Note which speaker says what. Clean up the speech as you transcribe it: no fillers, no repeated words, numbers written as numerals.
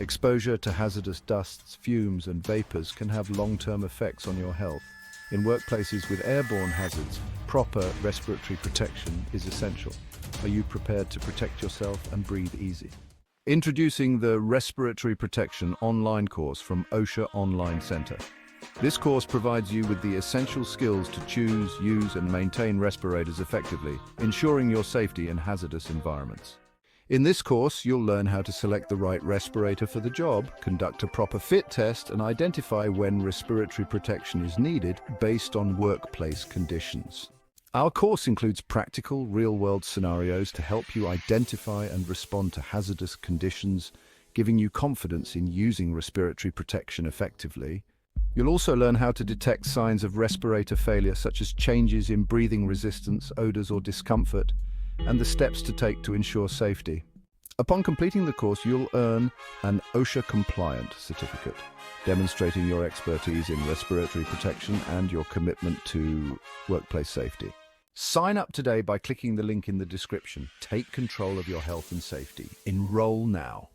Speaker 1: Exposure to hazardous dusts, fumes, and vapors can have long-term effects on your health. In workplaces with airborne hazards, proper respiratory protection is essential. Are you prepared to protect yourself and breathe easy? Introducing the Respiratory Protection online course from OSHA Online Center. This course provides you with the essential skills to choose, use, and maintain respirators effectively, ensuring your safety in hazardous environments. In this course, you'll learn how to select the right respirator for the job, conduct a proper fit test, and identify when respiratory protection is needed based on workplace conditions. Our course includes practical, real-world scenarios to help you identify and respond to hazardous conditions, giving you confidence in using respiratory protection effectively. You'll also learn how to detect signs of respirator failure, such as changes in breathing resistance, odors, or discomfort, and the steps to take to ensure safety. Upon completing the course, you'll earn an OSHA-compliant certificate, demonstrating your expertise in respiratory protection and your commitment to workplace safety. Sign up today by clicking the link in the description. Take control of your health and safety. Enroll now.